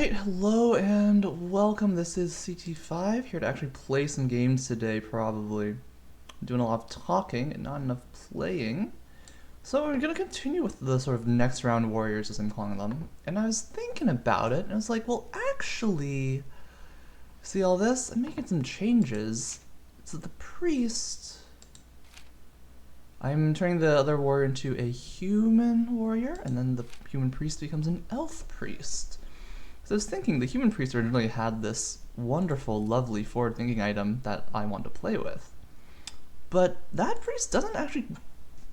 Alright, hello and welcome. This is CT5, here to actually play some games today, probably. I'm doing a lot of talking and not enough playing. So we're gonna continue with the sort of next round warriors, as I'm calling them. And I was thinking about it, and I was like, well, actually, see all this? I'm making some changes. So the priest... I'm turning the other warrior into a human warrior, and then the human priest becomes an elf priest. So I was thinking the human priest originally had this wonderful, lovely forward-thinking item that I want to play with. But that priest doesn't actually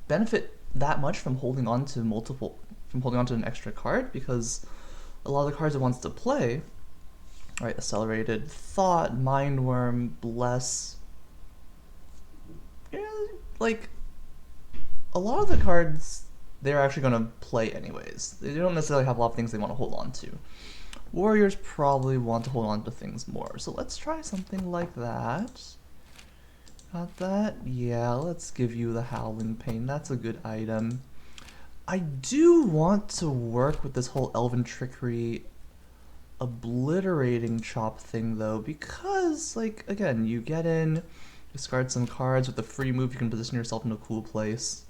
benefit that much from holding on to an extra card, because a lot of the cards it wants to play, right, Accelerated Thought, Mindworm, Bless, yeah, like, a lot of the cards they're actually going to play anyways. They don't necessarily have a lot of things they want to hold on to. Warriors probably want to hold on to things more, so let's try something like that. Got that? Yeah, let's give you the Howling Pain. That's a good item. I do want to work with this whole Elven Trickery obliterating chop thing, though, because, like, again, you get in, discard some cards, with the free move you can position yourself in a cool place.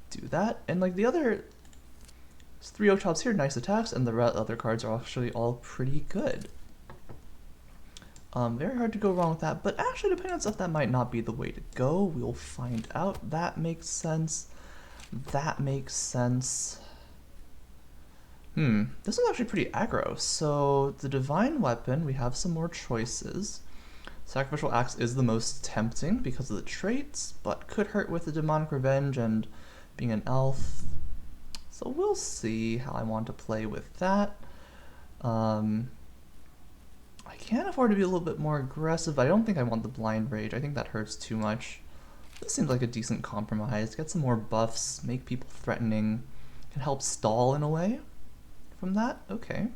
Do that, and, like, the other 3 chops here, nice attacks, and the other cards are actually all pretty good. Very hard to go wrong with that, but actually, depending on stuff, that might not be the way to go. We'll find out. That makes sense. That makes sense. This is actually pretty aggro. So, the Divine Weapon, we have some more choices. Sacrificial Axe is the most tempting because of the traits, but could hurt with the Demonic Revenge and being an elf. So we'll see how I want to play with that. I can afford to be a little bit more aggressive. I don't think I want the Blind Rage. I think that hurts too much. This seems like a decent compromise. Get some more buffs, make people threatening, can help stall in a way from that. Okay.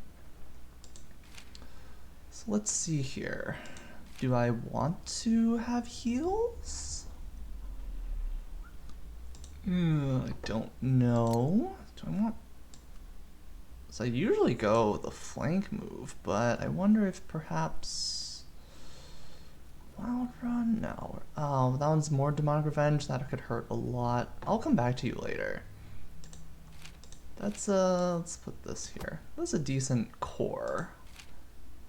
So let's see here. Do I want to have heals? I don't know. Do I want... So I usually go the flank move, but I wonder if perhaps... Wild Run? No. Oh, that one's more Demonic Revenge. That could hurt a lot. I'll come back to you later. That's, let's put this here. That's a decent core.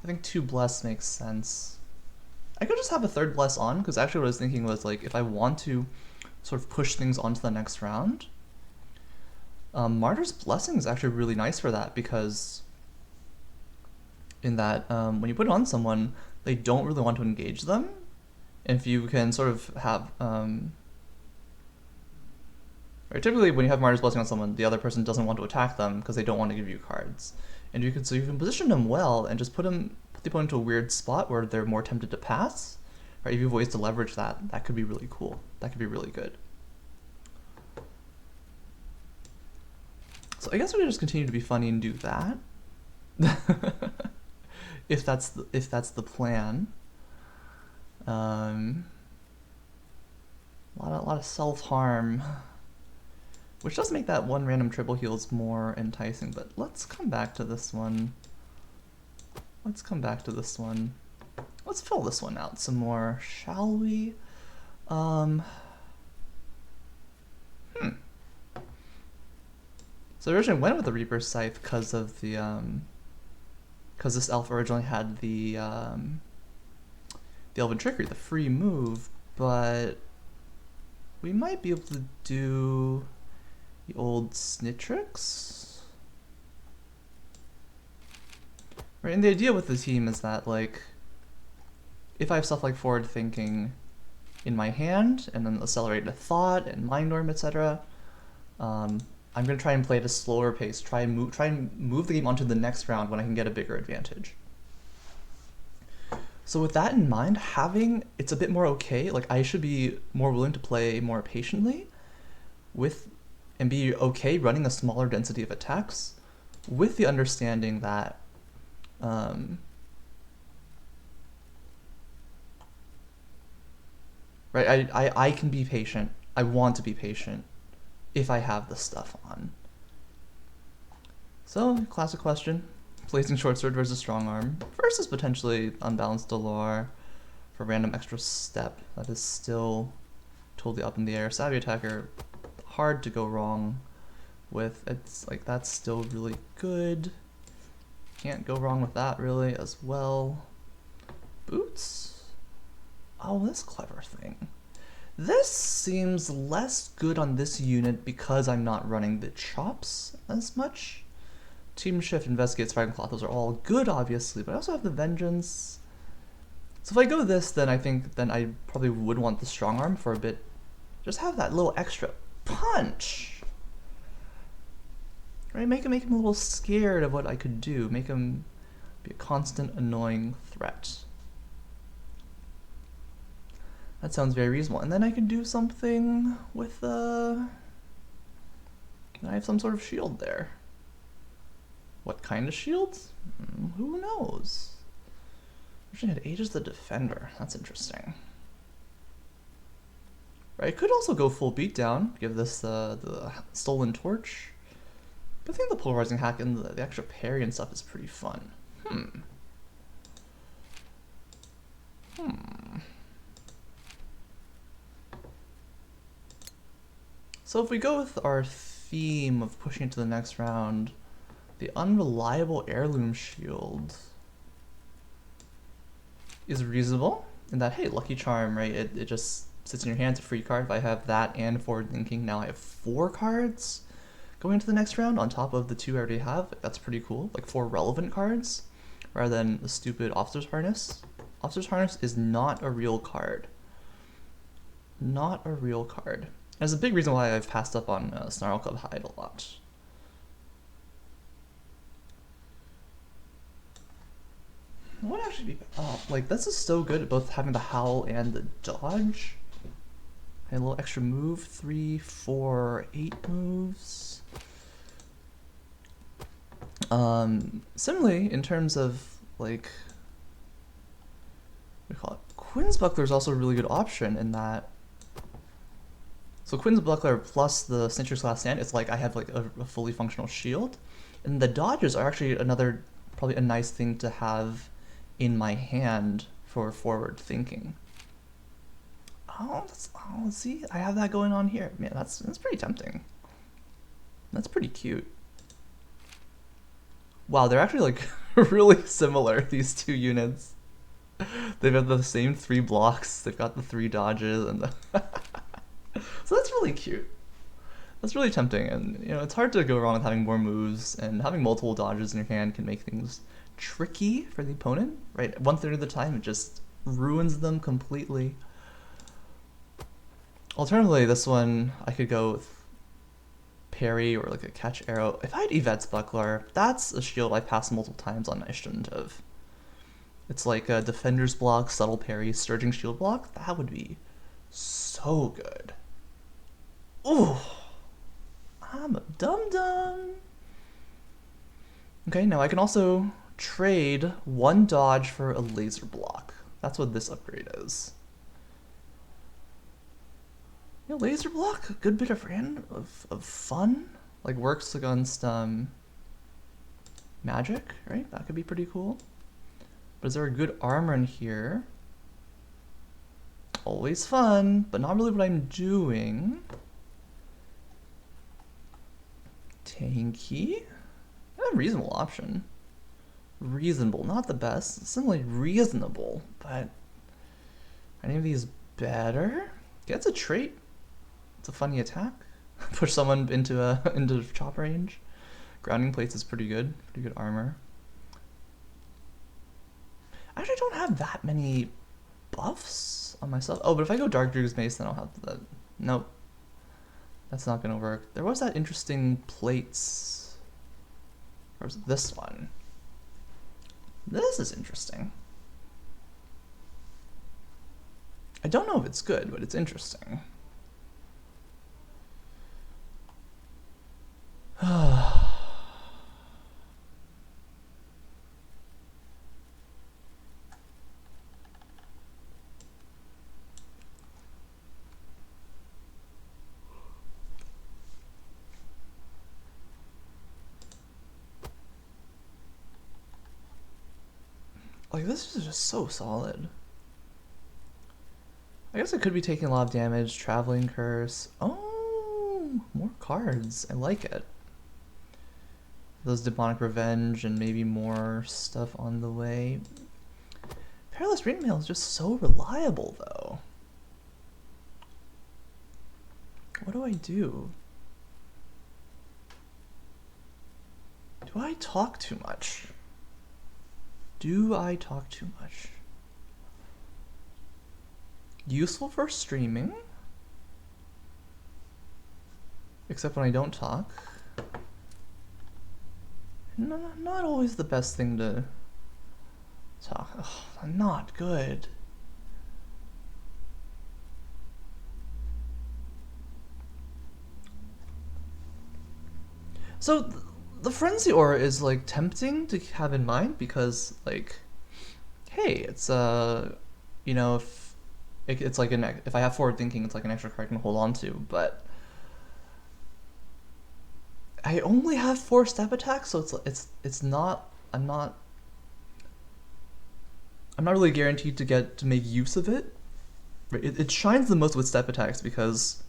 I think 2 Bless makes sense. I could just have a 3rd Bless on, because actually what I was thinking was, like, if I want to sort of push things onto the next round, Martyr's Blessing is actually really nice for that, because in that when you put it on someone, they don't really want to engage them. And if you can sort of have right, typically when you have Martyr's Blessing on someone, the other person doesn't want to attack them because they don't want to give you cards. And you can position them well and just put the opponent into a weird spot where they're more tempted to pass. Right, if you have ways to leverage that, that could be really cool. That could be really good. So I guess we could just continue to be funny and do that. if that's the plan. A lot of self-harm, which does make that one random triple heals more enticing, but let's come back to this one. Let's come back to this one. Let's fill this one out some more, shall we? So I originally went with the Reaper's Scythe because of the because this elf originally had the Elven Trickery, the free move, but we might be able to do the old Snitrix. Right, and the idea with the team is that, like, if I have stuff like Forward Thinking in my hand, and then Accelerated Thought and Mindworm, etc., I'm going to try and play at a slower pace, try and move the game onto the next round when I can get a bigger advantage. So with that in mind, it's a bit more okay, like I should be more willing to play more patiently and be okay running a smaller density of attacks, with the understanding that right, I can be patient. I want to be patient if I have the stuff on. So, classic question. Placing short sword versus strong arm versus potentially unbalanced Delar for random extra step. That is still totally up in the air. Savvy attacker, hard to go wrong with. It's like that's still really good. Can't go wrong with that really as well. Boots? Oh, this clever thing. This seems less good on this unit because I'm not running the chops as much. Team Shift, Investigate, Spiking Cloth, those are all good obviously, but I also have the Vengeance. So if I go this, then I think then I probably would want the Strong Arm for a bit. Just have that little extra punch. Right, make him a little scared of what I could do. Make him be a constant annoying threat. That sounds very reasonable. And then I can do something with I have some sort of shield there. What kind of shield? Who knows? Actually had Aegis the Defender. That's interesting. Right, I could also go full beatdown, give this the Stolen Torch. But I think the Polarizing Hack and the extra parry and stuff is pretty fun. So if we go with our theme of pushing it to the next round, the Unreliable Heirloom Shield is reasonable in that, hey, Lucky Charm, right? It just sits in your hand, it's a free card. If I have that and Forward Thinking, now I have 4 cards going into the next round on top of the 2 I already have. That's pretty cool. Like 4 relevant cards rather than the stupid Officer's Harness. Officer's Harness is not a real card. Not a real card. There's a big reason why I've passed up on Snarl Club Hide a lot. What actually be? Oh, like this is so good at both having the Howl and the Dodge. And a little extra move, 3, 4, 8 moves. Similarly, in terms of like, what do we call it? Quinn's Buckler is also a really good option in that. So Quinn's Buckler plus the Snitcher's Last Stand, it's like I have like a fully functional shield. And the dodges are actually another, probably a nice thing to have in my hand for forward thinking. Oh, see, I have that going on here. Man, that's pretty tempting. That's pretty cute. Wow, they're actually like really similar, these 2 units. They've got the same 3 blocks, they've got the 3 dodges, and the so that's really cute. That's really tempting, and you know, it's hard to go wrong with having more moves, and having multiple dodges in your hand can make things tricky for the opponent, right? 1/3 of the time it just ruins them completely. Alternatively, this one I could go with parry or like a catch arrow. If I had Yvette's Buckler, that's a shield I passed multiple times on I shouldn't have. It's like a Defender's Block, Subtle Parry, Surging Shield Block. That would be so good. Ooh, I'm a dum-dum. Okay, now I can also trade 1 dodge for a laser block. That's what this upgrade is. You know, laser block, a good bit of fun. Like works against magic, right? That could be pretty cool. But is there a good armor in here? Always fun, but not really what I'm doing. Tanky. A reasonable option. Reasonable, not the best. Simply reasonable, but any of these better? Gets a trait. It's a funny attack. Push someone into chop range. Grounding plates is pretty good. Pretty good armor. I actually don't have that many buffs on myself. Oh, but if I go Dark Druid's Mace, then I'll have the... Nope. That's not gonna work. There was that interesting plates. Or was it this one? This is interesting. I don't know if it's good, but it's interesting. Like, this is just so solid. I guess I could be taking a lot of damage. Traveling Curse. Oh, more cards. I like it. Those Demonic Revenge and maybe more stuff on the way. Perilous Reading Mail is just so reliable, though. What do I do? Do I talk too much? Do I talk too much? Useful for streaming. Except when I don't talk. No, not always the best thing to talk. Ugh, not good. So the Frenzy Aura is like tempting to have in mind because like, hey, it's you know, if it's like if I have forward thinking, it's like an extra card I can hold on to, but I only have 4 step attacks, so it's not I'm not really guaranteed to make use of it. It shines the most with step attacks because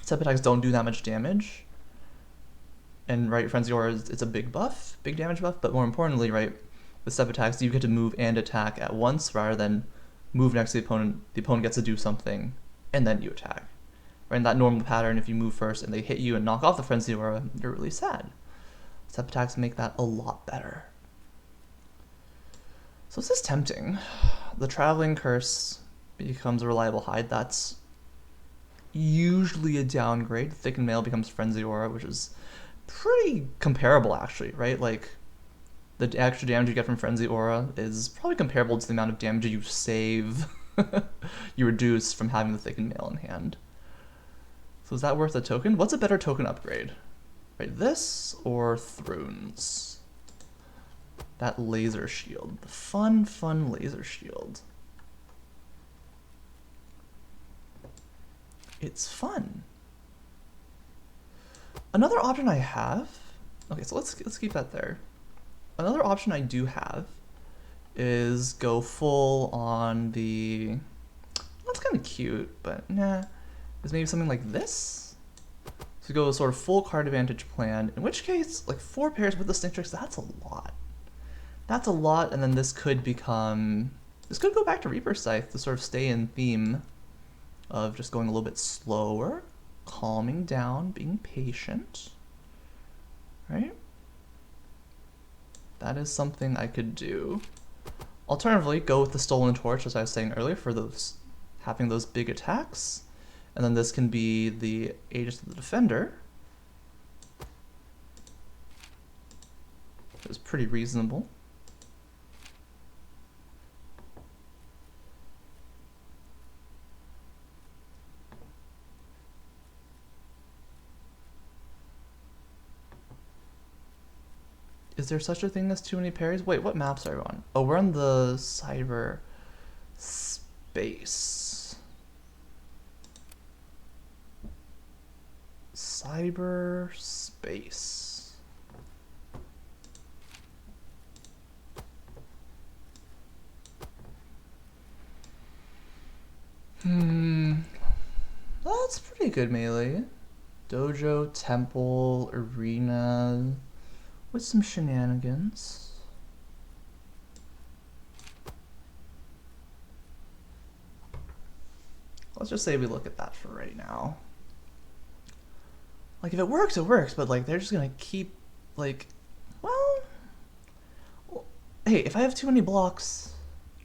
step attacks don't do that much damage. And right, Frenzy Aura it's a big buff, big damage buff, but more importantly, right, with step attacks you get to move and attack at once rather than move next to the opponent gets to do something, and then you attack. Right, in that normal pattern, if you move first and they hit you and knock off the Frenzy Aura, you're really sad. Step attacks make that a lot better. So this is tempting. The Traveling Curse becomes a reliable hide. That's usually a downgrade. Thickened Mail becomes Frenzy Aura, which is pretty comparable actually, right? Like, the extra damage you get from Frenzy Aura is probably comparable to the amount of damage you save, you reduce from having the Thickened Mail in hand. So is that worth a token? What's a better token upgrade? Right, this or Thrones? That laser shield. The fun laser shield. It's fun. Another option I have... Okay, so let's keep that there. Another option I do have is go full on the... That's kind of cute, but nah. Is maybe something like this? So go sort of full card advantage plan, in which case, like 4 pairs with the Snake Tricks, that's a lot. That's a lot, and then this could become... This could go back to Reaper Scythe to sort of stay in theme of just going a little bit slower, calming down, being patient, right? That is something I could do. Alternatively, go with the Stolen Torch, as I was saying earlier, for those having those big attacks. And then this can be the Aegis of the Defender. It was pretty reasonable. Is there such a thing as too many parries? Wait, what maps are we on? Oh, we're on the cyber space. Cyberspace. That's pretty good melee. Dojo, temple, arena, with some shenanigans. Let's just say we look at that for right now. Like, if it works, it works, but like, they're just gonna keep, like, well, hey, if I have too many blocks,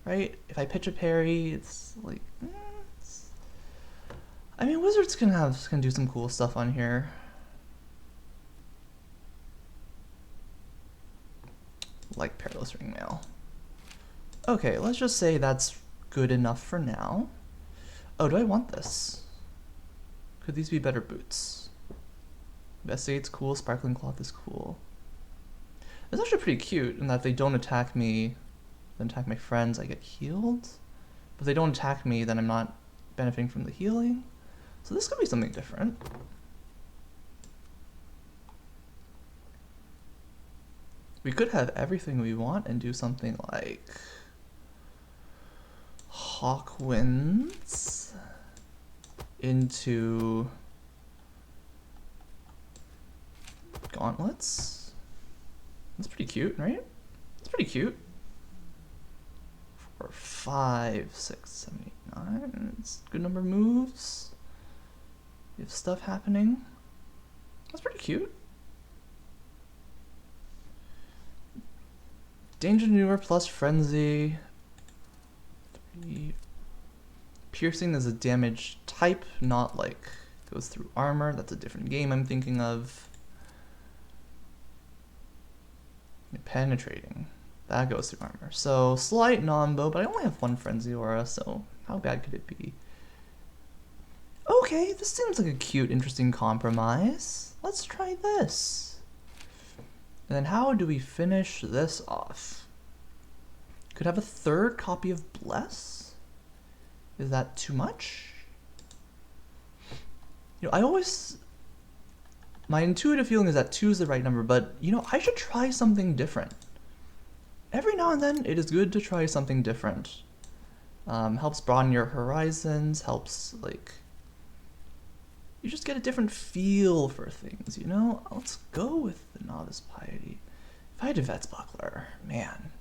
right? If I pitch a parry, it's like, I mean, Wizards can do some cool stuff on here. Like Perilous Ring Mail. Okay, let's just say that's good enough for now. Oh, do I want this? Could these be better boots? Investigate's cool, Sparkling Cloth is cool. It's actually pretty cute in that if they don't attack me, then attack my friends, I get healed. But if they don't attack me, then I'm not benefiting from the healing. So this could be something different. We could have everything we want and do something like Hawk Winds into Gauntlets. That's pretty cute, right? It's pretty cute. 4, 5, 6, 7, 8, 9. It's a good number of moves. You have stuff happening. That's pretty cute. Danger Maneuver plus Frenzy. 3. Piercing is a damage type, not like goes through armor. That's a different game I'm thinking of. Penetrating. That goes through armor. So slight non-bow, but I only have 1 Frenzy Aura, so how bad could it be? Okay, this seems like a cute, interesting compromise. Let's try this. And then how do we finish this off? Could have a 3rd copy of Bless? Is that too much? You know, I always... My intuitive feeling is that 2 is the right number, but, you know, I should try something different. Every now and then, it is good to try something different. Helps broaden your horizons, helps, like... You just get a different feel for things, you know? Let's go with the Novice Piety. If I had a Vet's Buckler, man.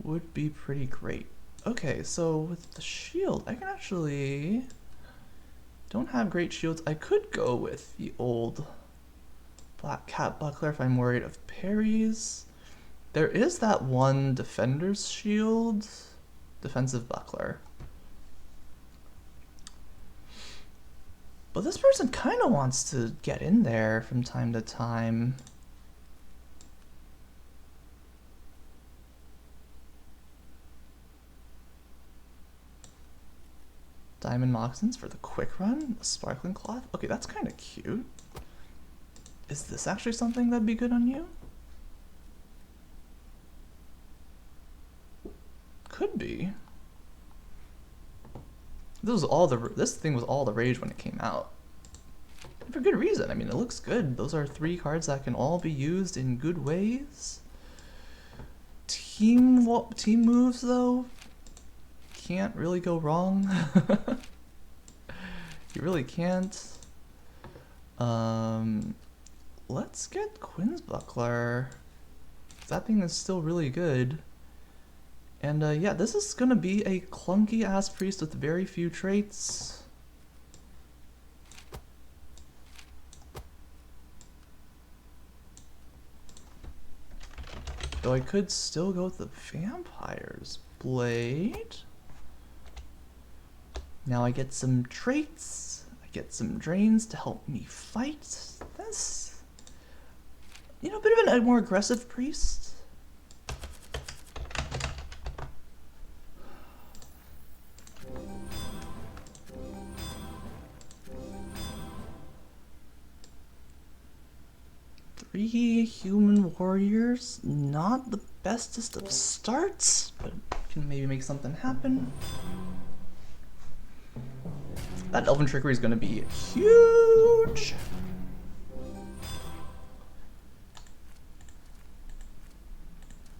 Would be pretty great. Okay, so with the shield, I can actually... Don't have great shields. I could go with the old Black Cat Buckler if I'm worried of parries. There is that one Defender's Shield, Defensive Buckler. But this person kind of wants to get in there from time to time. Diamond Moccasins for the quick run, a Sparkling Cloth. Okay, that's kind of cute. Is this actually something that'd be good on you? Could be. This thing was all the rage when it came out. And for good reason. I mean, it looks good. Those are 3 cards that can all be used in good ways. Team moves though, can't really go wrong. You really can't. Let's get Quinn's Buckler. That thing is still really good. And yeah, this is gonna be a clunky ass priest with very few traits. Though I could still go with the Vampire's Blade. Now I get some traits. I get some drains to help me fight. That's, you know, a bit of a more aggressive priest. Three human warriors, not the bestest of starts, but can maybe make something happen. That Elven Trickery is going to be huge.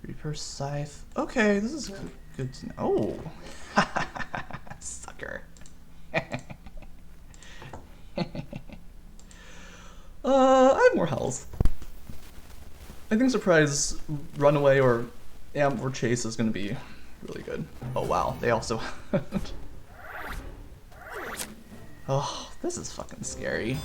Reaper Scythe. Okay, this is good to know. Oh, sucker. I have more health. I think Surprise, Runaway, or Amp or Chase is going to be really good. Oh wow, they also... Oh, this is fucking scary.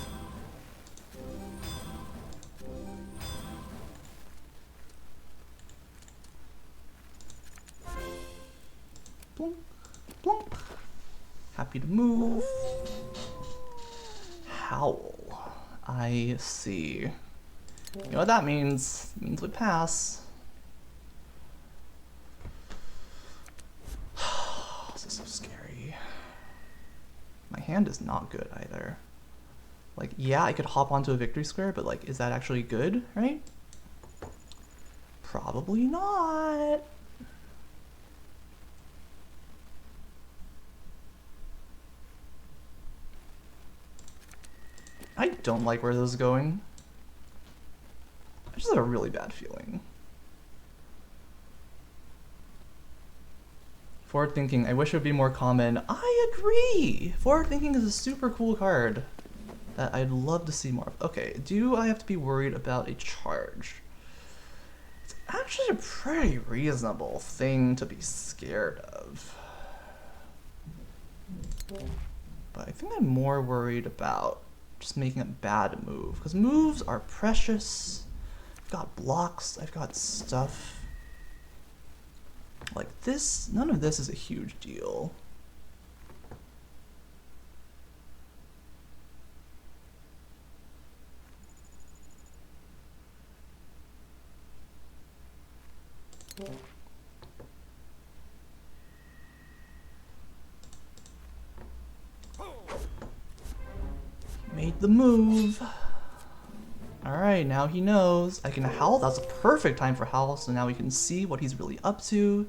Blunk, blunk. Happy to move. Howl. I see. You know what that means? It means we pass. This is so scary. My hand is not good either. Like, yeah, I could hop onto a victory square, but like, is that actually good, right? Probably not. I don't like where this is going. just have a really bad feeling. Forward thinking, I wish it would be more common. I agree! Forward thinking is a super cool card that I'd love to see more of. Okay, do I have to be worried about a charge? It's actually a pretty reasonable thing to be scared of. But I think I'm more worried about just making a bad move, because moves are precious. I've got blocks, I've got stuff. Like this, none of this is a huge deal. Made the move. Alright, now he knows. I can howl. That's a perfect time for howl, so now we can see what he's really up to.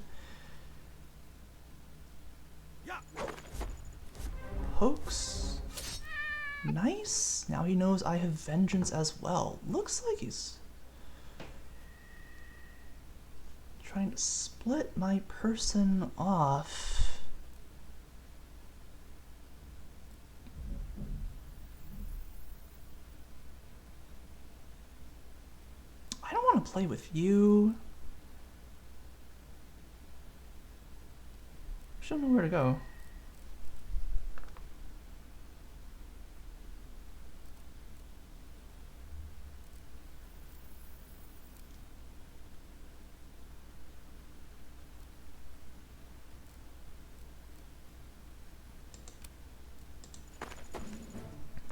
Pokes. Nice. Now he knows I have vengeance as well. Looks like he's trying to split my person off. I don't want to play with you. I don't know where to go.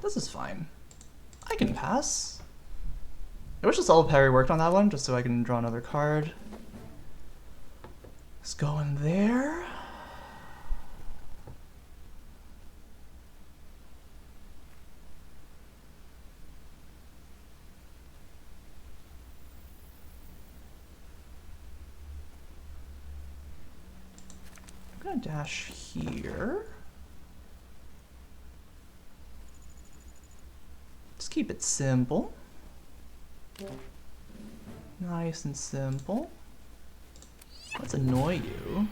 This is fine. I can pass. I wish the Soul Parry worked on that one, just so I can draw another card. Let's go in there. I'm gonna dash here. Just keep it simple. Nice and simple. Let's annoy you.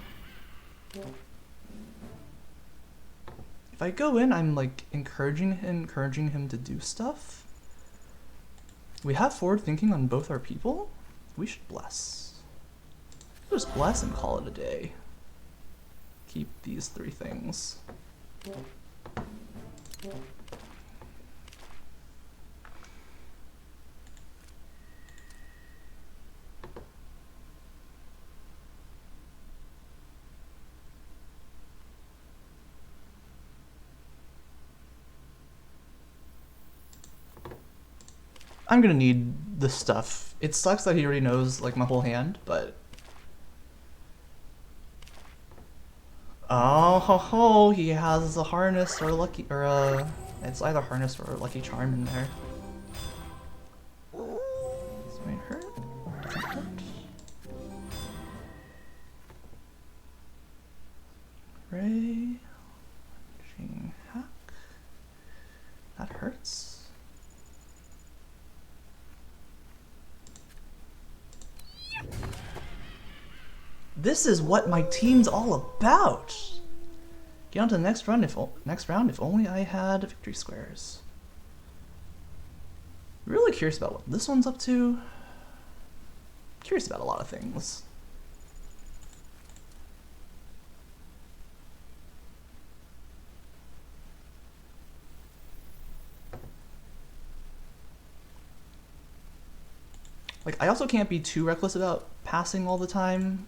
If I go in, I'm like encouraging him to do stuff. We have forward thinking on both our people. We should bless. Just bless and call it a day. Keep these three things. I'm gonna need this stuff. It sucks that he already knows like my whole hand, but oh ho ho, he has a harness or lucky or it's either harness or lucky charm in there. This might hurt. Doesn't hurt. Ray, hack. That hurts. This is what my team's all about. Get on to the next round if only I had victory squares. Really curious about what this one's up to. Curious about a lot of things. Like, I also can't be too reckless about passing all the time.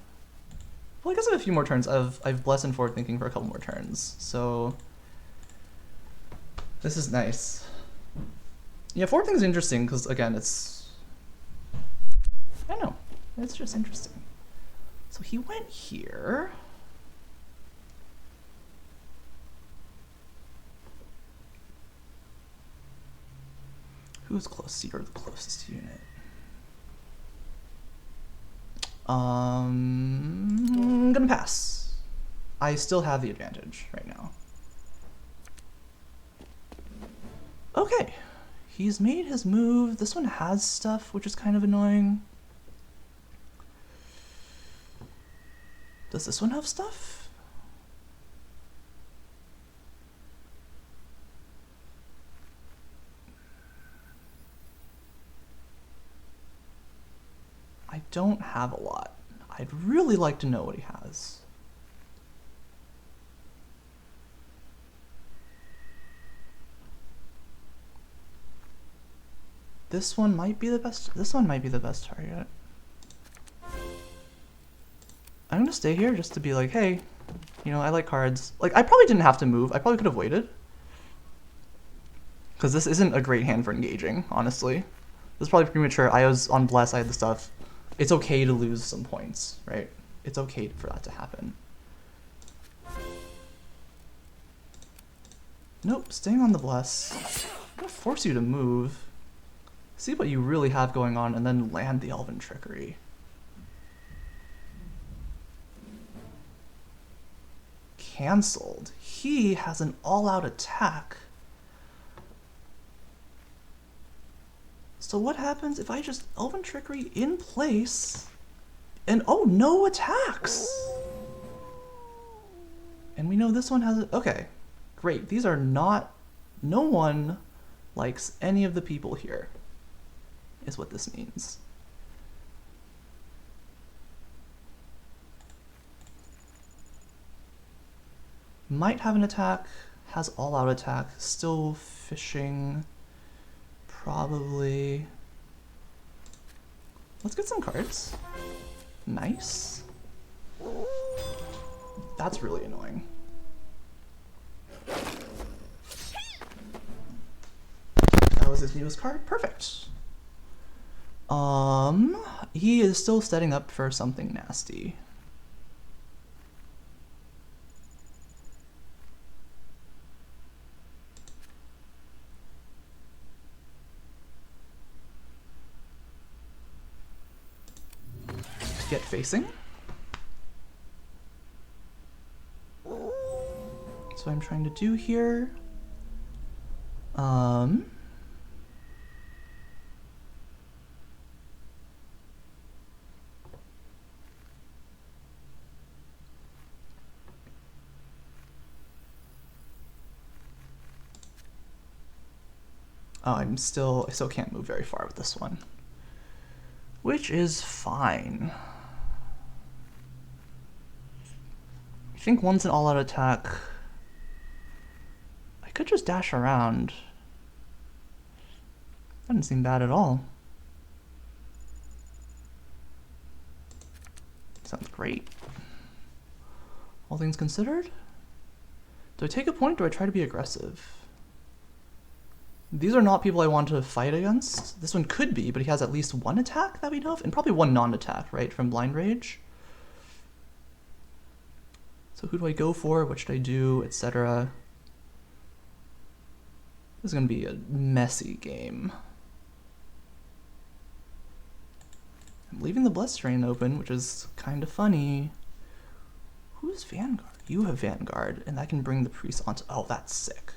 Well, I guess I have a few more turns. I've blessed and forward thinking for a couple more turns, so this is nice. Yeah, forward thinking is interesting because again, it's I don't know, it's just interesting. So he went here. Who's close? You're the closest unit. I'm gonna pass. I still have the advantage right now. Okay, He's made his move. This one has stuff, which is kind of annoying. Does this one have stuff? I don't have a lot. I'd really like to know what he has. This one might be the best. This one might be the best target. I'm gonna stay here just to be like, hey, you know, I like cards. Like, I probably didn't have to move. I probably could have waited. Because this isn't a great hand for engaging, honestly. This is probably premature. I was on Bless, I had the stuff. It's okay to lose some points, right? It's okay for that to happen. Nope, staying on the Bless. I'm gonna force you to move. See what you really have going on, and then land the Elven Trickery. Cancelled. He has an all-out attack. So what happens if I just Elven Trickery in place, and oh, no attacks! And we know this one has, okay, great. These are not, no one likes any of the people here, is what this means. Might have an attack, has all-out attack, still fishing, probably. Let's get some cards. Nice. That's really annoying. That was his newest card, perfect. He is still setting up for something nasty. Get facing. That's what I'm trying to do here. Oh, I still can't move very far with this one, which is fine. I think one's an all-out attack. I could just dash around. Doesn't seem bad at all. Sounds great. All things considered, do I take a point or do I try to be aggressive? These are not people I want to fight against. This one could be, but he has at least one attack that we know of, and probably one non-attack, right, from Blind Rage. So who do I go for? What should I do? Etc. This is going to be a messy game. I'm leaving the Blessed Terrain open, which is kind of funny. Who's Vanguard? You have Vanguard, and that can bring the priest onto... Oh, that's sick.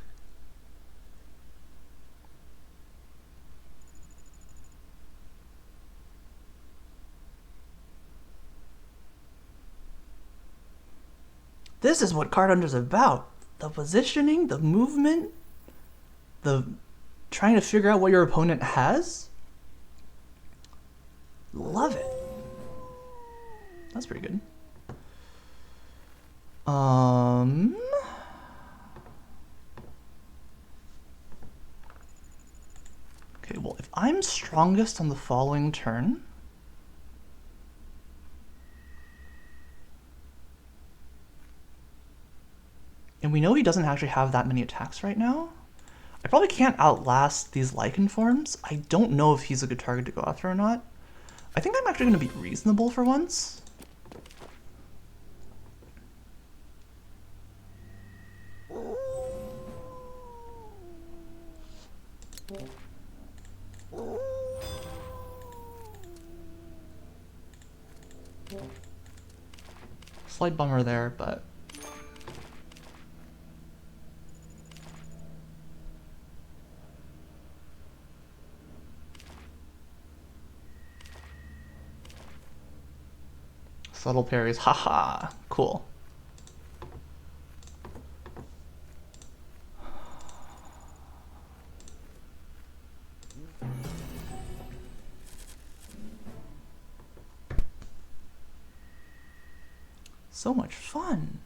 This is what Card Hunter's about. The positioning, the movement, the trying to figure out what your opponent has. Love it. That's pretty good. Okay, well, if I'm strongest on the following turn, and we know he doesn't actually have that many attacks right now, I probably can't outlast these Lycan forms. I don't know if he's a good target to go after or not. I think I'm actually going to be reasonable for once. Slight bummer there, but... Subtle parries, haha, cool. So much fun.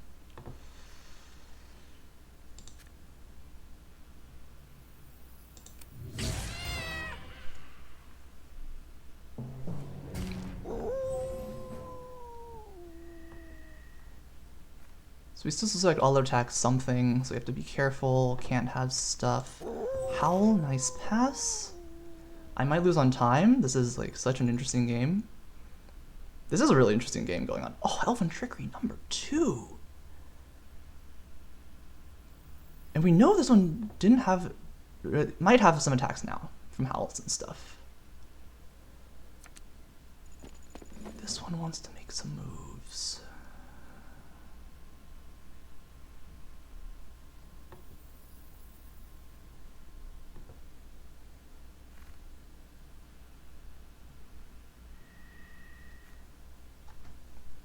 So we still select all their attacks something, so we have to be careful, can't have stuff. Howl, nice pass. I might lose on time. This is like such an interesting game. This is a really interesting game going on. Oh, Elven Trickery number 2. And we know this one didn't have, might have some attacks now from Howls and stuff. This one wants to make some moves.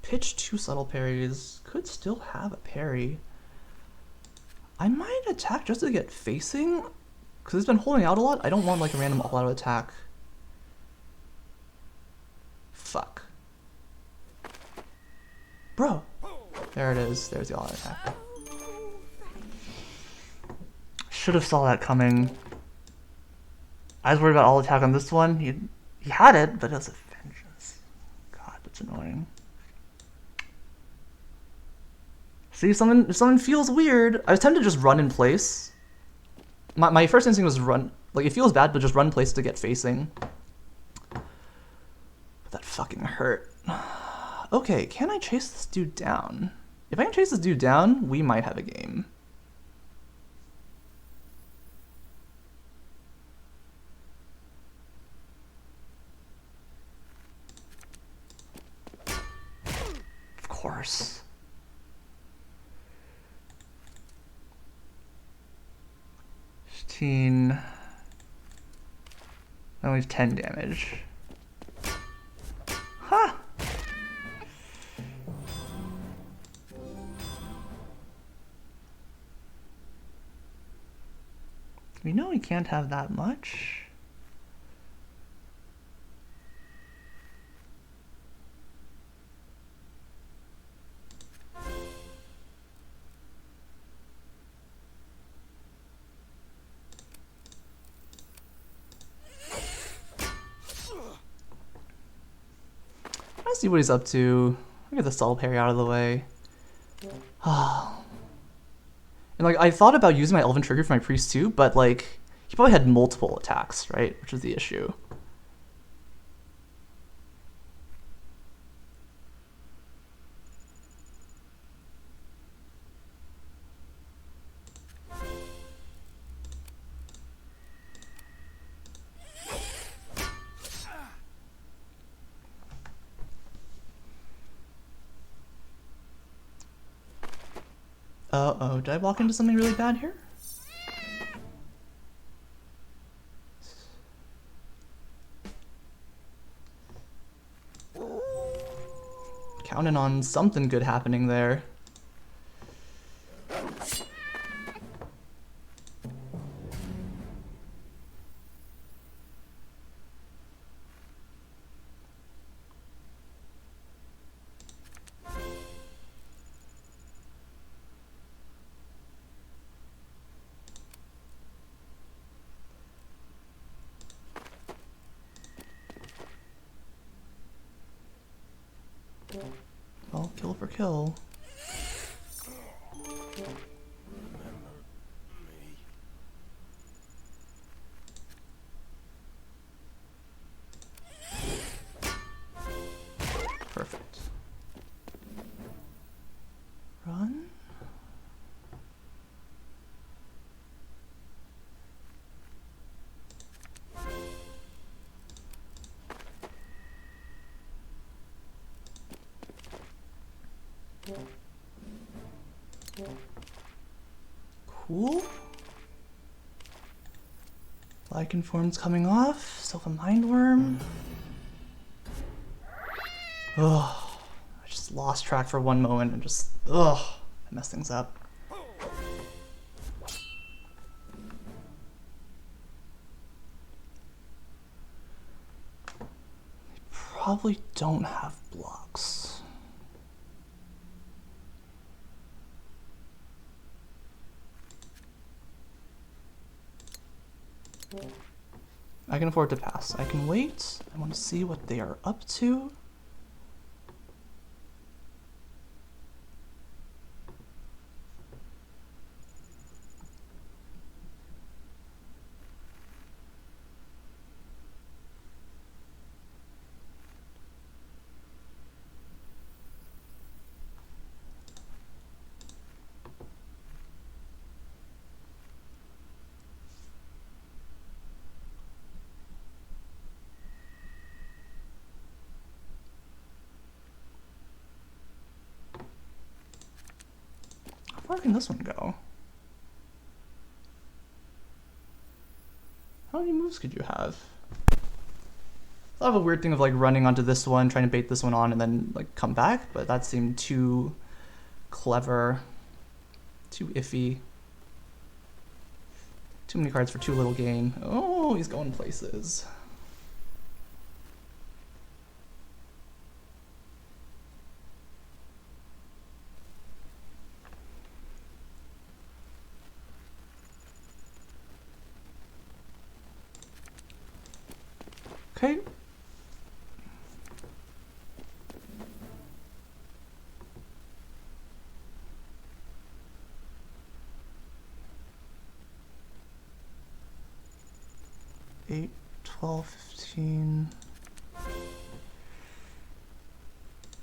Pitch 2 subtle parries, could still have a parry. I might attack just to get facing, because it's been holding out a lot. I don't want like a random all-out attack. Fuck. Bro. There it is, there's the all-out attack. Should have saw that coming. I was worried about all attack on this one. He had it, but it was a vengeance. God, that's annoying. See, if something feels weird, I was tempted to just run in place. My first instinct was run, like it feels bad, but just run in place to get facing. But that fucking hurt. Okay, can I chase this dude down? If I can chase this dude down, we might have a game. Of course. That only 10 damage. Huh! We know we can't have that much. Let's see what he's up to. I'll get the subtle parry out of the way. And like, I thought about using my Elven Trigger for my priest too, but like, he probably had multiple attacks, right? Which is the issue. Uh-oh, did I walk into something really bad here? Counting on something good happening there. Well, kill for kill. Perfect. Run. Cool. Lycan form's coming off. Still a mind worm. Oh, I just Just lost track for one moment and just, ugh, I messed things up. Probably don't have blocks. I can afford to pass. I can wait. I want to see what they are up to. Where can this one go? How many moves could you have? I have a weird thing of like running onto this one, trying to bait this one on, and then like come back, but that seemed too clever, too iffy. Too many cards for too little gain. Oh, he's going places. Okay. Eight, 12, 15.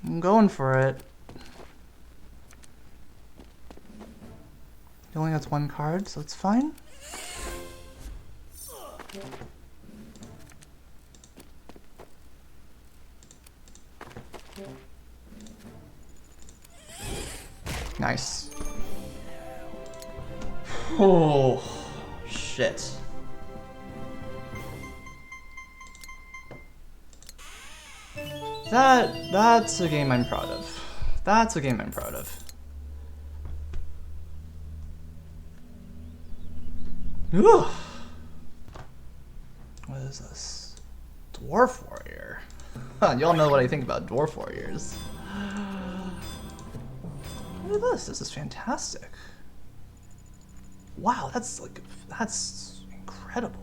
I'm going for it. He only has one card, so it's fine. Nice. Oh, shit. That's a game I'm proud of. That's a game I'm proud of. Ugh. What is this? Dwarf Warrior. Y'all know what I think about Dwarf Warriors. Look at this. This is fantastic. Wow, that's incredible.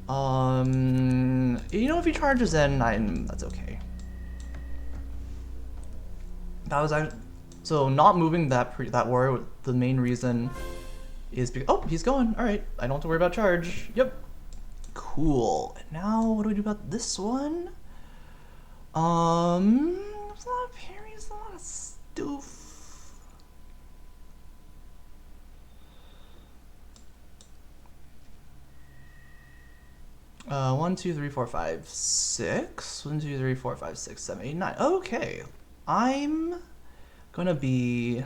You know, if he charges in, that's okay. That was actually, so not moving that warrior. The main reason is because, oh, he's going. All right, I don't have to worry about charge. Yep, cool. And now what do we do about this one? There's a lot of parries, a lot of stuff. One, two, three, four, five, six. 1, 2, 3, 4, 5, 6, 7, 8, 9. Okay. I'm gonna be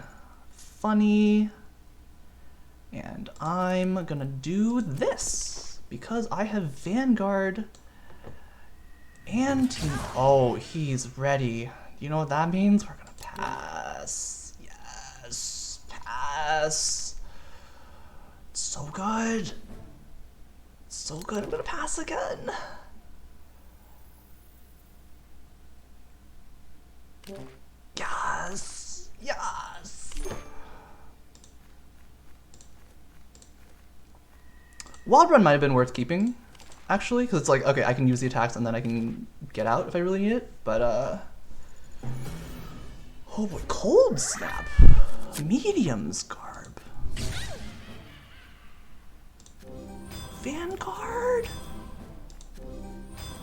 funny. And I'm gonna do this. Because I have Vanguard and Team. Oh, he's ready. You know what that means? We're gonna pass. Yes. Pass. It's so good. So good, I'm gonna pass again. Yes, yes. Wild Run might have been worth keeping, actually, because it's like, okay, I can use the attacks and then I can get out if I really need it, but oh boy, Cold Snap. Medium's Garb. Vanguard?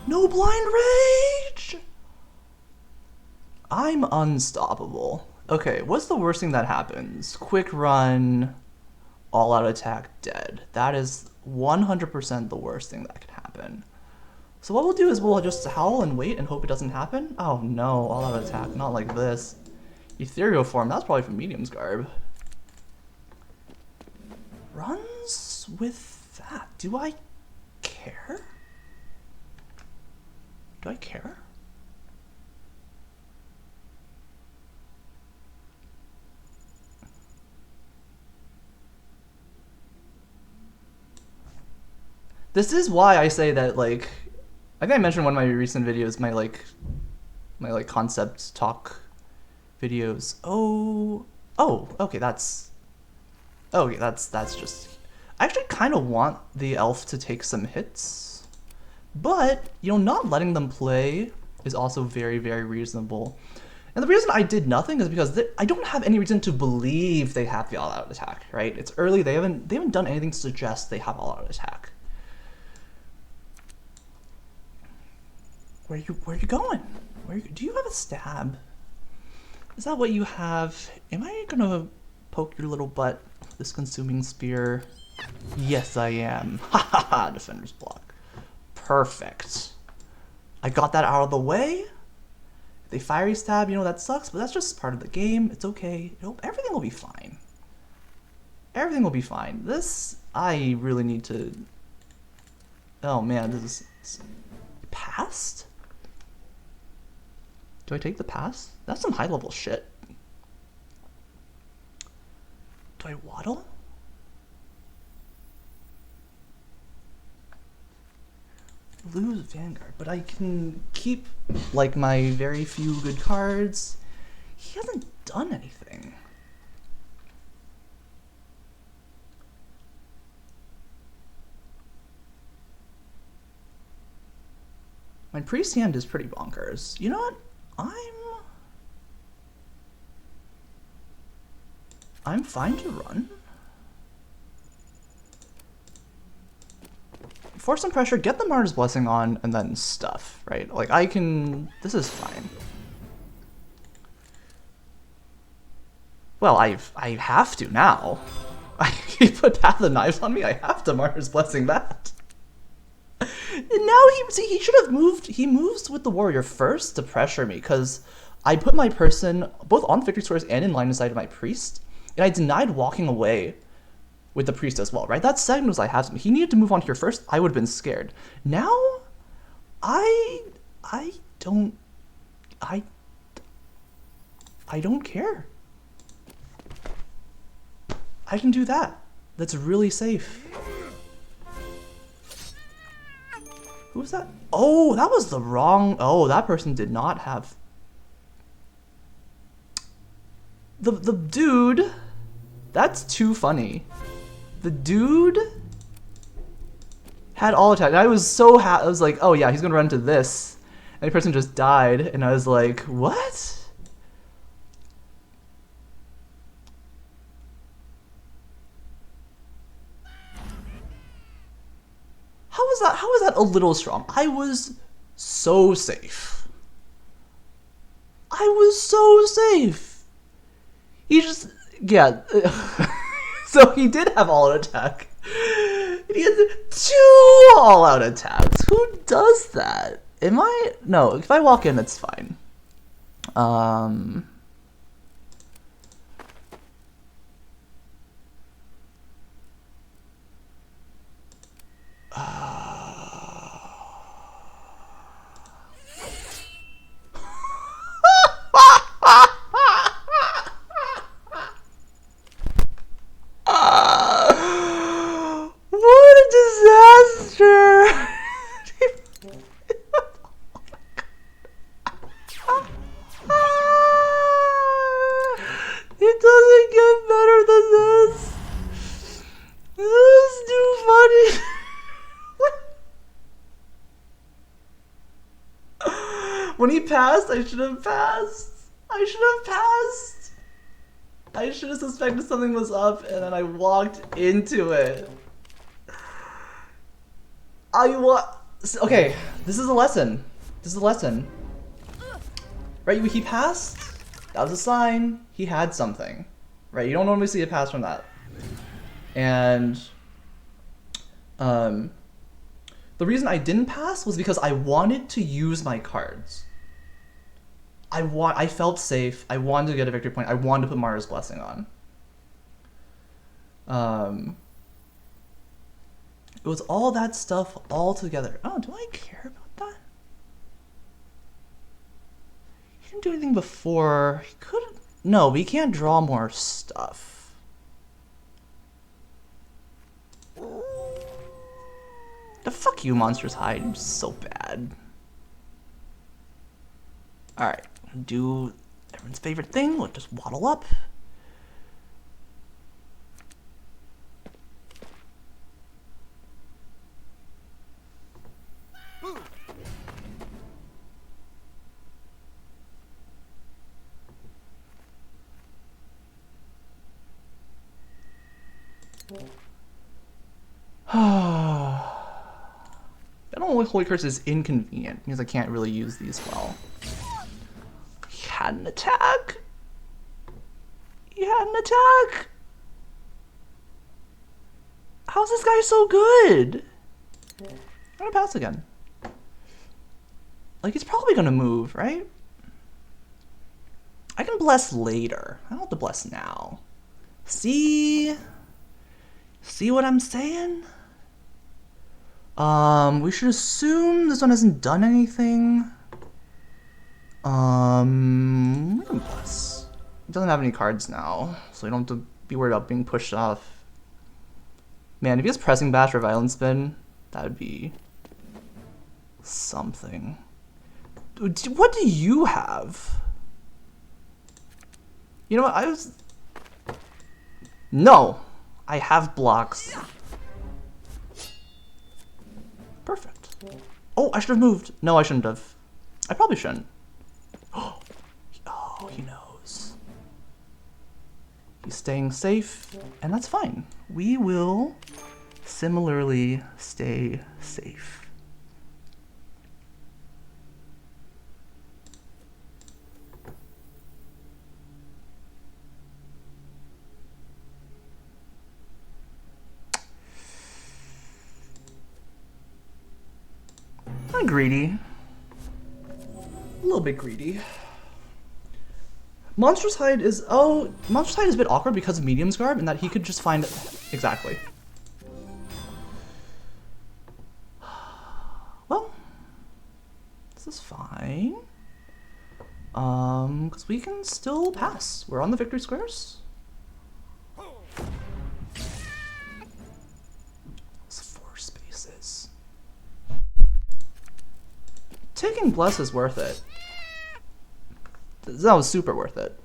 No Blind Rage? I'm unstoppable. Okay, what's the worst thing that happens? Quick run, all out attack, dead. That is 100% the worst thing that could happen. So what we'll do is we'll just howl and wait and hope it doesn't happen. Oh no, all out attack, not like this. Ethereal form, that's probably from Medium's Garb. Runs with that. Do I care? Do I care? This is why I say that, like, I think I mentioned in one of my recent videos, my concept talk videos. Okay, that's just. I actually kind of want the elf to take some hits, but not letting them play is also very, very reasonable. And the reason I did nothing is because I don't have any reason to believe they have the all-out attack. Right? It's early. They haven't done anything to suggest they have all-out attack. Where you going? Do you have a stab? Is that what you have? Am I gonna poke your little butt? This consuming spear. Yes, I am. Ha ha ha! Defender's block. Perfect. I got that out of the way. If they fiery stab, that sucks, but that's just part of the game. It's okay. Everything will be fine. Everything will be fine. I really need to. Oh man, this is passed. Do I take the pass? That's some high-level shit. Do I waddle? Lose Vanguard, but I can keep, like, my very few good cards. He hasn't done anything. My priest hand is pretty bonkers. You know what? I'm fine to run. Force some pressure, get the Martyr's Blessing on, and then stuff, right? Like, this is fine. Well, I have to now. He put Path of Knives on me, I have to Martyr's Blessing that. And now he should have moved. He moves with the warrior first to pressure me, because I put my person both on victory squares and in line of sight of my priest, and I denied walking away with the priest as well, right? That second was I have some. He needed to move on here first. I would have been scared. Now, I don't care. I can do that. That's really safe. Who was that? Oh, that was the wrong. Oh, that person did not have. The dude. That's too funny. The dude had all attack. I was so happy. I was like, oh yeah, he's gonna run into this. And the person just died, and I was like, what? How was that a little strong? I was so safe. I was so safe. He just, yeah. So he did have all-out attack. He has 2 all-out attacks. Who does that? No, if I walk in, it's fine. What a disaster! It doesn't get better than this. This is too funny. When he passed, I should have passed. I should have suspected something was up, and then I walked into it. Okay, this is a lesson. Right, he passed. That was a sign. He had something. Right, you don't normally see a pass from that. And the reason I didn't pass was because I wanted to use my cards. I felt safe. I wanted to get a victory point. I wanted to put Martyr's Blessing on. It was all that stuff all together. Oh, do I care about that? He didn't do anything before. He couldn't. No, we can't draw more stuff. The fuck you, Monster's Hide. You're so bad. Alright, do everyone's favorite thing. We'll just waddle up. I don't know if Holy Curse is inconvenient because I can't really use these well. He had an attack. He had an attack. How's this guy so good? I'm gonna pass again. Like, he's probably gonna move, right? I can bless later. I don't have to bless now. See? See what I'm saying? We should assume this one hasn't done anything. We can bless. It doesn't have any cards now, so you don't have to be worried about being pushed off. Man, if he has Pressing Bash or Violent Spin, that would be something. What do you have? You know what, No! I have blocks. Perfect. Oh, I should have moved. No, I shouldn't have. I probably shouldn't. Oh, he knows. He's staying safe, and that's fine. We will similarly stay safe. Kind of greedy. A little bit greedy. Monstrous Hide is... Oh, Monstrous Hide is a bit awkward because of Medium's Garb, and that he could just find... Exactly. Well, this is fine. Because we can still pass. We're on the victory squares. It's 4 spaces. Taking Bless is worth it. That was super worth it.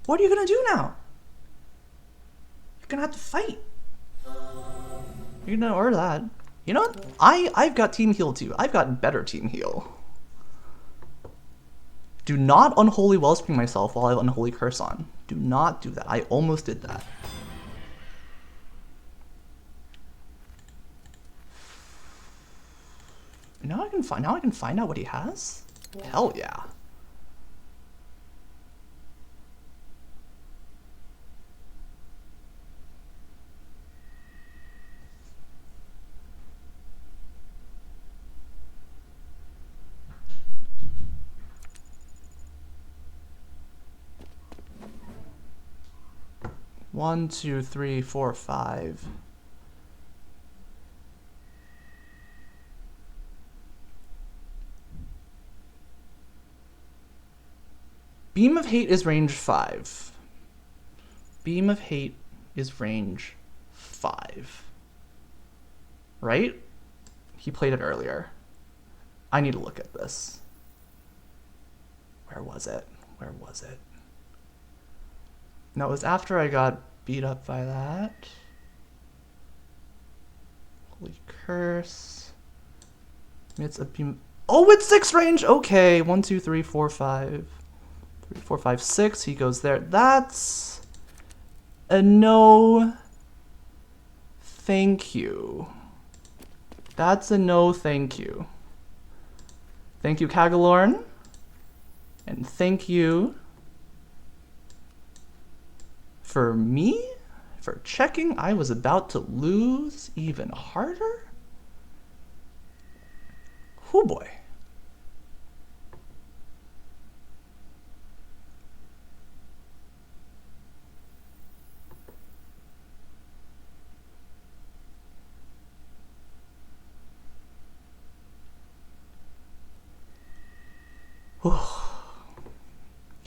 What are you gonna do now? You're gonna have to fight. You're gonna order that. You know what? I've got Team Heal too. I've got better Team Heal. Do not Unholy Wellspring myself while I have Unholy Curse on. Do not do that. I almost did that. Now I can find out what he has? Hell yeah. One, two, three, four, five. Beam of Hate is range 5. Beam of Hate is range 5. Right? He played it earlier. I need to look at this. Where was it? Where was it? No, it was after I got beat up by that. Holy Curse. It's a beam. Oh, it's 6 range! Okay. 1, 2, 3, 4, 5. 3, 4, 5, 6. He goes there. That's a no. Thank you. That's a no thank you. Thank you, Kagalorn. And thank you for me for checking I was about to lose even harder. Oh boy.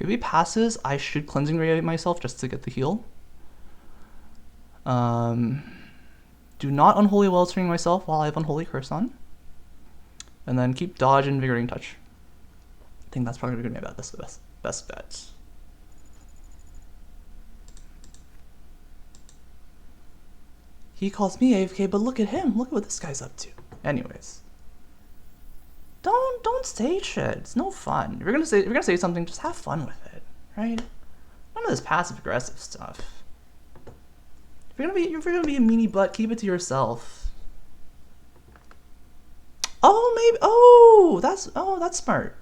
If he passes, I should Cleansing Ray myself just to get the heal. Do not Unholy Wellspring myself while I have Unholy Curse on. And then keep Dodge and Invigorating Touch. I think that's probably going to be my best bet. He calls me AFK, but look at him. Look at what this guy's up to. Anyways. Don't say shit. It's no fun. If you're gonna say something, just have fun with it. Right? None of this passive aggressive stuff. If you're gonna be a meanie butt, keep it to yourself. Oh, maybe. Oh, that's smart.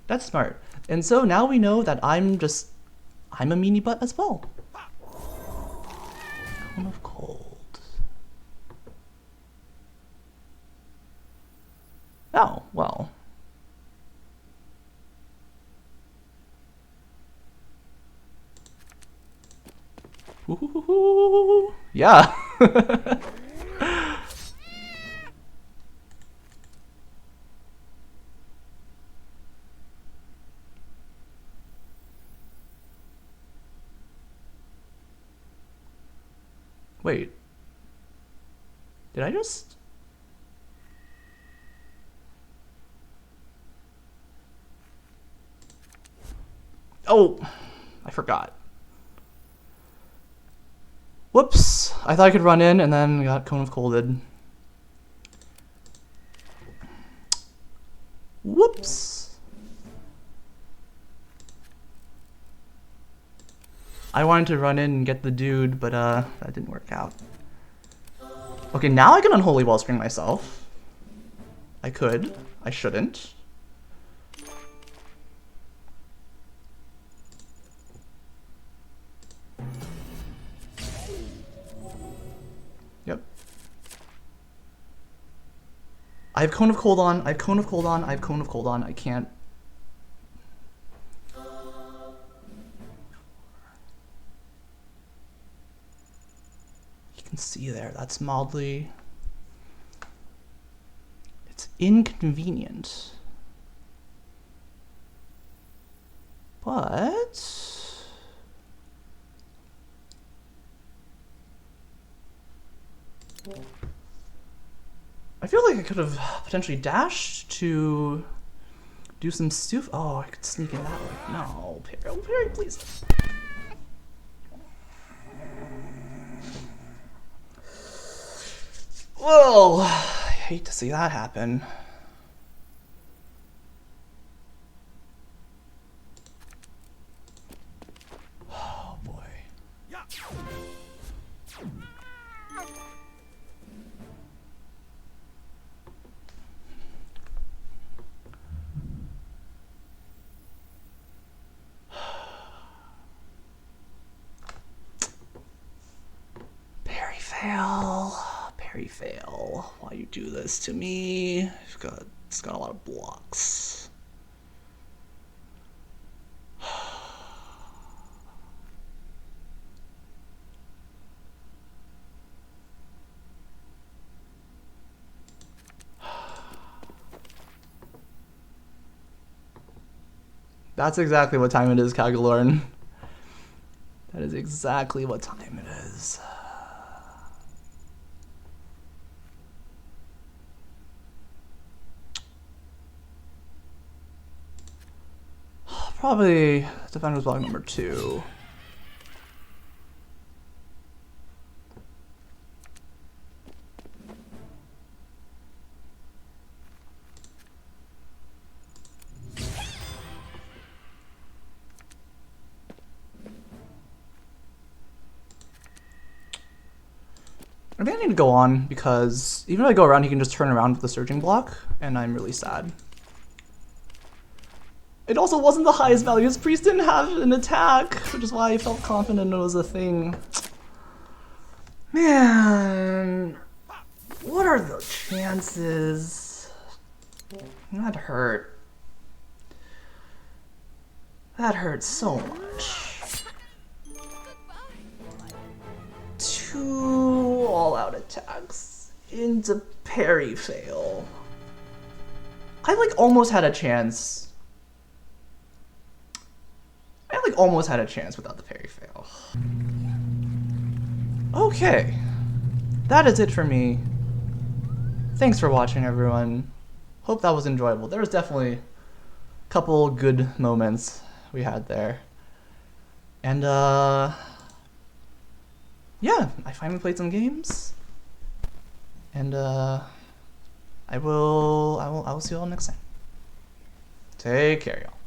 That's smart. And so now we know that I'm a meanie butt as well. Cone of Cold. Oh, well. Ooh, yeah. Wait. Did I just... Oh, I forgot. Whoops. I thought I could run in and then got Cone of Colded. Whoops. I wanted to run in and get the dude, but that didn't work out. Okay, now I can Unholy Wellspring myself. I could. I shouldn't. Yep. I have Cone of Cold on. I have Cone of Cold on. I have Cone of Cold on. I can't. You can see there. That's mildly. It's inconvenient. But. I feel like I could have potentially dashed to do some stuff. Oh, I could sneak in that way. No, Perry, Perry, please. Well, I hate to see that happen. Oh boy. Parry fail. Why you do this to me? It's got a lot of blocks. That's exactly what time it is, Kagalorn. That is exactly what time it is. Probably Defender's Block number 2. Maybe I need to go on, because even if I go around, he can just turn around with the Surging Block, and I'm really sad. It also wasn't the highest value. His priest didn't have an attack, which is why I felt confident it was a thing. Man, what are the chances? That hurt. That hurt so much. 2 all-out attacks into parry fail. I like almost had a chance. I like almost had a chance without the parry fail. Okay. that is it for me. Thanks for watching, everyone. Hope that was enjoyable. There was definitely a couple good moments we had there. And yeah, I finally played some games. And I will see you all next time. Take care, y'all.